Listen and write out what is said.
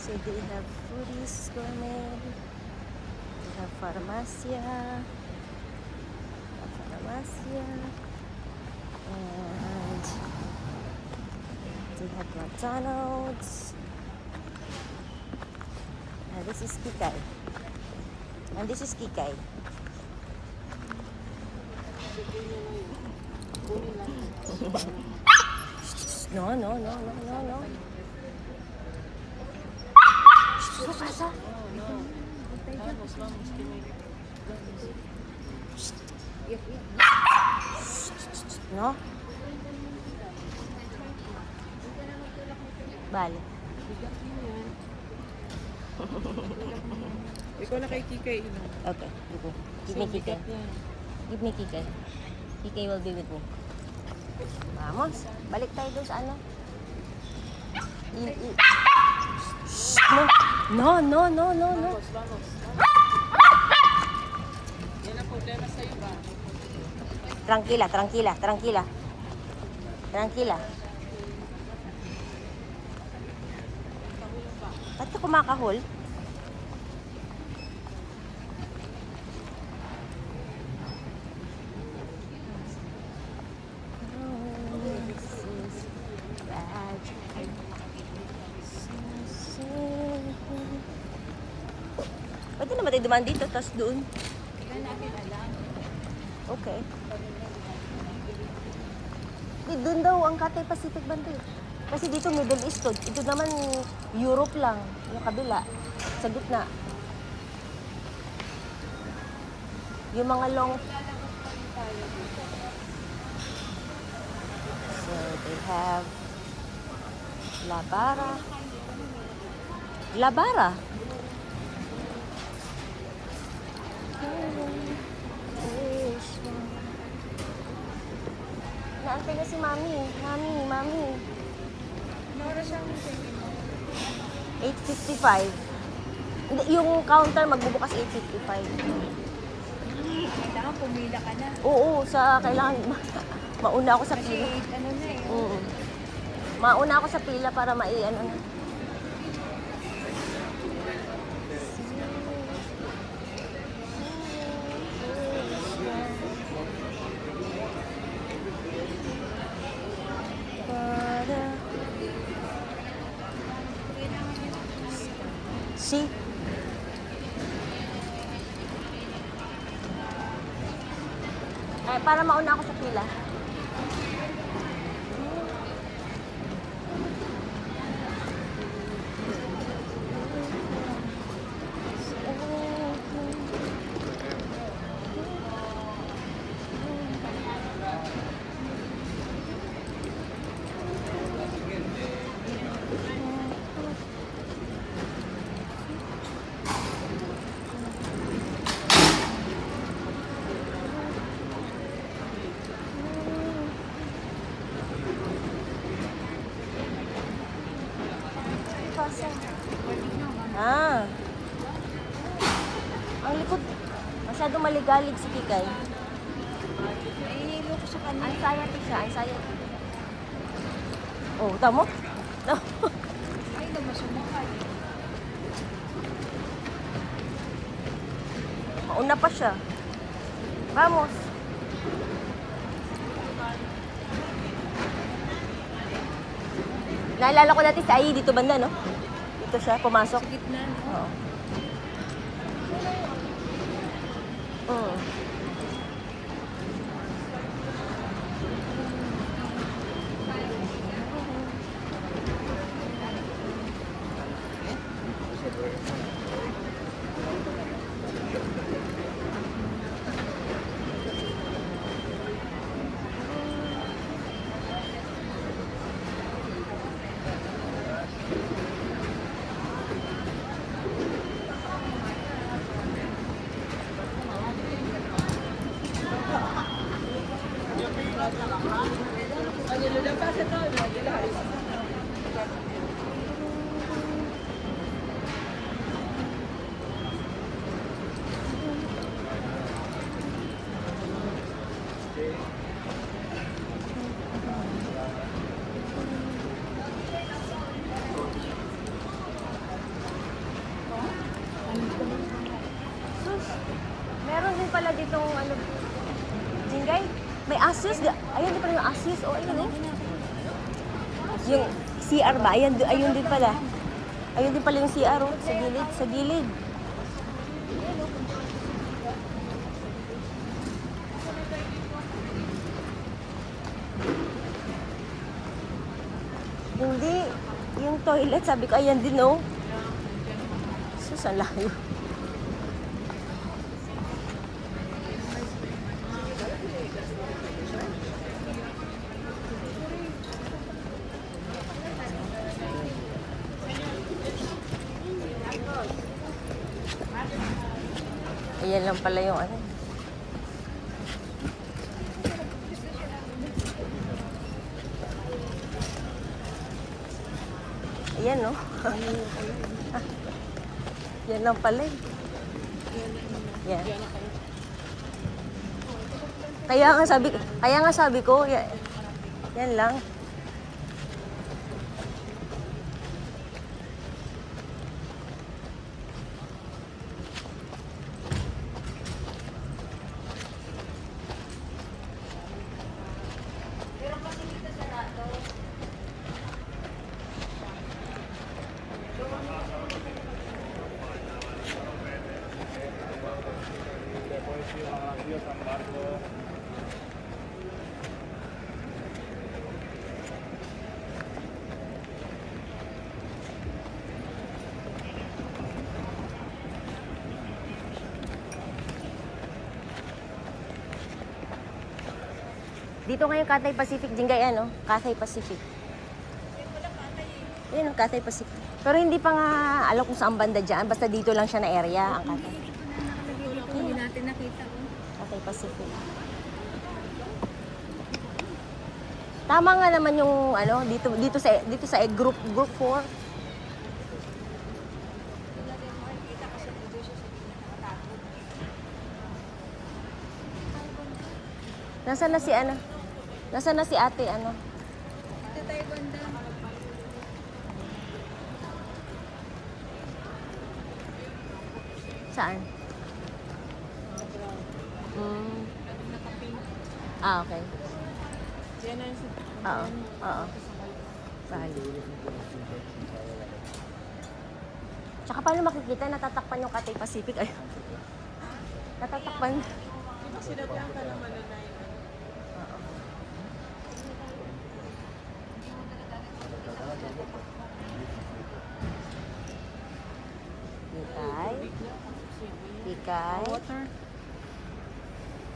So they have Foodies Gourmet. They have Farmacia. And they have McDonald's. And this is Kikay. And this is Kikay. No. ¿Qué pasa? No? Vale. Ikaw na kay Kikay. Okay, give me Kikay. Give me Kikay. Kikay will be with me. Vamos, balik tayo doon sa ano. No. Vamos. Yan ang problema sa'yo ba? Tranquila. Ba't ka kumakahol? Pwede naman tayo dumaan dito, tapos doon. Okay. Doon daw ang Cathay Pacific banda eh. Kasi dito Middle East to. Ito naman Europe lang. Yung kabila. Sa gitna. Yung mga long... So, they have... Labara. Naantay na si Mami. Mami. Nora siyang 8:55. Hindi, yung counter magbubukas 8:55. Kailangan pumila ka na. Oo, kailangan mauna ako sa Kasi pila. ano na eh. Oo. Mauna ako sa pila para na. See? Para mauna ako sa pila. Ang likod. Masyadong maligalig si Kikay. Nahihilo ko sa kanya. Anxiety siya. Oh, tamo? Ay, namasumukan. Mauna pa siya. Vamos. Naalala ko dati si Ai dito banda, no? Dito siya, pumasok. Sa gitna. Oo. Mm. ditong ano, Jingay. May Asus. Ayun din pala yung Asus. Oh, ayun oh. Yung CR ba? Ayun din pala. Ayun din pala yung CR oh. Sa gilid, sa gilid. Hindi. Yung toilet, sabi ko, ayan din oh. Sus, ang layo. Ayan lang pala yung ano. Ayan, no? Yan lang pala eh. Yan. Kaya nga sabi ko, yan lang. Dito ngayon Cathay Pacific, Jingay, ano? Cathay Pacific. Yan, Cathay Pacific. Pero hindi pa nga alam kung saan banda dyan. Basta dito lang siya na area, ang Cathay. Hindi natin nakita ko. Cathay Pacific. Tama nga naman yung ano, dito sa group 4. Nasaan na si ano? Nasaan na si ate ano? Ito tayo banda. Saan? Ah, okay. Diyan na yung Oo. Oo. Bali. Tsaka paano makikita? Natatakpan yung Cathay Pacific. Ay. Natatakpan. sinadyan ka naman na 9. Ikay. Ikay. Water.